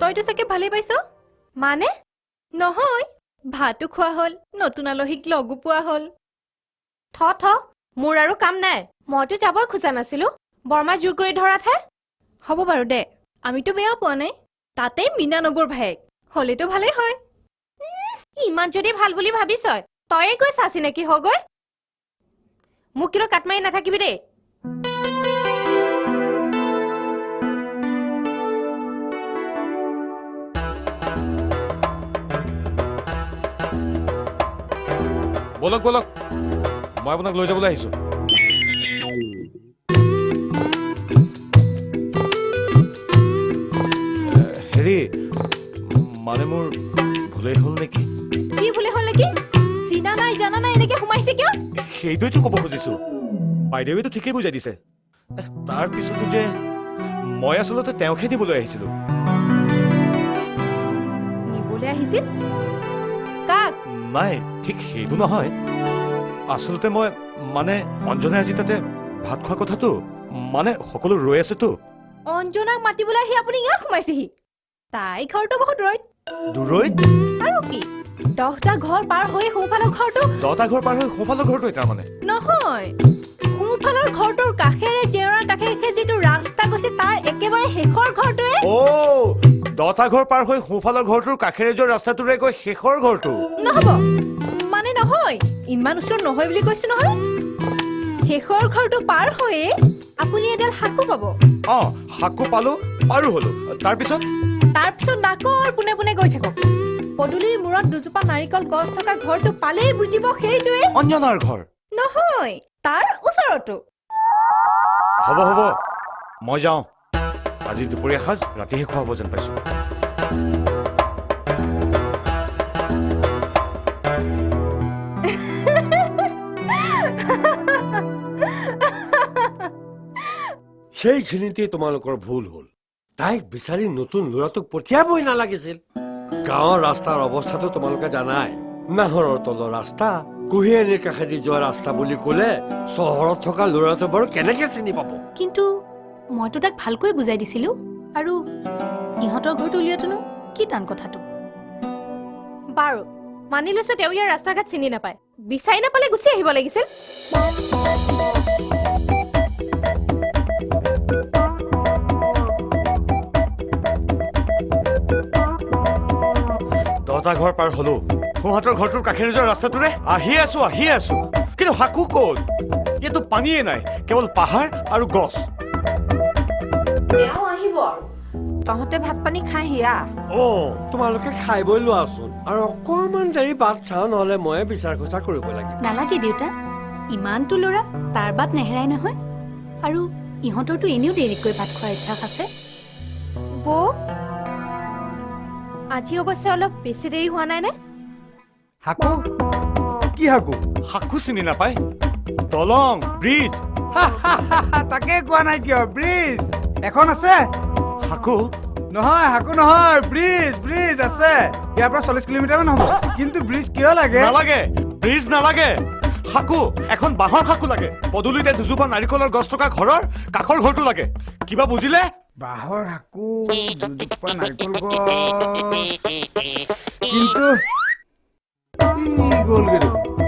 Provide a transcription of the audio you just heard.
তইতো চাগে ভালেই পাইছ মানে নহয় ভাতো খোৱা হ'ল নতুন আলহীক লগো পোৱা হ'ল থ মোৰ আৰু কাম নাই মইতো যাবই খোজা নাছিলো বৰমা জোৰ কৰি ধৰাতহে হ'ব বাৰু দে আমিতো বেয়া পোৱা নাই তাতে মিনা নবৌৰ ভায়েক হলেতো ভালেই হয় ইমান যদি ভাল বুলি ভাবিছ তয়ে গৈ চাচি নেকি হগৈ মোক কিন্তু কাট মাৰি নাথাকিবি দেই বলক বলক মই আপোনাক লৈ যাবলৈ আহিছো হেৰি মানে মোৰ ভুলেই হ'ল নেকি কি ভুলে হ'ল নেকি চিনা নাই জানা নাই এনেকে সোমাইছে কিয় সেইটোৱেতো ক'ব খুজিছো বাইদেৱেতো ঠিকেই বুজাই দিছে তাৰ পিছতো যে মই আচলতে তেওঁকহে দিবলৈ আহিছিলো নিবলৈ আহিছিল কাক নাই ঠিক সেইটো নহয় আচলতে মই মানে অঞ্জনাই আজি তাতে ভাত খোৱা কথাটো মানে সকলো ৰৈ আছেতো অঞ্জনাক মাতিবলৈ আহি আপুনি ইয়াত সোমাইছেহি তাই ঘৰটো বহুত দূৰৈত আৰু কি 10টা ঘৰ পাৰ হৈ সোঁফালৰ ঘৰটো 10টা ঘৰ পাৰ হৈ সোঁফালৰ ঘৰটোৱে তাৰমানে নহয় সোঁফালৰ ঘৰটোৰ কাষেৰে জেওৰাৰ কাষে যিটো ৰাস্তা গৈছে তাৰ একেবাৰে শেষৰ ঘৰটোৱে 10টা ঘৰ পাৰ হৈ সোঁফালৰ ঘৰটোৰ কাষেৰে যোৱা ৰাস্তাটোৰে গৈ শেষৰ ঘৰটো নহ'ব মানে নহয় ইমান ওচৰত নহয় বুলি কৈছো নহয় শেষৰ ঘৰটো পাৰ হৈয়ে আপুনি এডাল হাকু পাব হাকু পালো পাৰো হলো তাৰপিছত নাকৰ পোনে পোনে গৈ থাকক পদূলিৰ মূৰত দুজোপা নাৰিকল গছ থকা ঘৰটো পালেই বুজিব সেইটোৱে অঞ্জনাৰ ঘৰ নহয় তাৰ ওচৰতো হ'ব হ'ব মই যাওঁ আজি দুপৰীয়া সাজ ৰাতিহে খোৱাব যেন পাইছো সেইখিনিতে তোমালোকৰ ভুল হ'ল তাইক বিচাৰি নতুন ল'ৰাটোক পঠিয়াবই নালাগিছিল গাঁৱৰ ৰাস্তাৰ অৱস্থাটো তোমালোকে জানাই নাহৰৰ তলৰ ৰাস্তা কুহিয়ানীৰ কাষেদি যোৱা ৰাস্তা বুলি ক'লে চহৰত থকা ল'ৰাটো বাৰু কেনেকে চিনি পাব কিন্তু মইতো তাক ভালকৈ বুজাই দিছিলো আৰু ইহঁতৰ ঘৰটো উলিয়াতনো কি টান কথাটো বাৰু মানি লৈছো তেওঁ ইয়াৰ ৰাস্তা ঘাট চিনি নাপায় বিচাৰি নাপালে গুচি আহিব লাগিছিল দহটা ঘৰ পাৰ হলো সোঁহাতৰ ঘৰটোৰ কাষেৰে যোৱা ৰাস্তাটোৰে আহি আছো কিন্তু হাকু ক'ত ইয়াতো পানীয়ে নাই কেৱল পাহাৰ আৰু গছ তেওঁ আহিব আৰু তহঁতে ভাত পানী খাই হিয়া তোমালোকে খাই বৈ লোৱাচোন আৰু অকণমান দেৰি বাট চাওঁ নহ'লে ময়ে বিচাৰ খোচাৰ কৰিব লাগিব নালাগে দেউতা ইমানটো ল'ৰা তাৰ বাট নেহেৰাই নহয় আৰু ইহঁতৰতো এনেও দেৰিকৈ ভাত খোৱাৰ অভ্যাস আছে বৌ আজি অৱশ্যে অলপ বেছি দেৰি হোৱা নাই নে হাকু কি হাকু হাকু চিনি নাপায় দলং ব্ৰিজ তাকে কোৱা নাই কিয় ব্ৰিজ এখন আছে হাকু নহয় হাকু নহয় ব্ৰিজ আছে ইয়াৰ পৰা 40 কিলোমিটাৰ মান হ'ব কিন্তু ব্ৰিজ কিয় লাগে নালাগে ব্ৰিজ নালাগে হাকু এখন বাঁহৰ হাকু লাগে পদূলিতে দুজোপা নাৰিকলৰ গছ থকা ঘৰৰ কাষৰ ঘৰটো লাগে কিবা বুজিলে বাঁহৰ হাকু দুজোপা নাৰিকল গছ কিন্তু গ'লগে দেখোন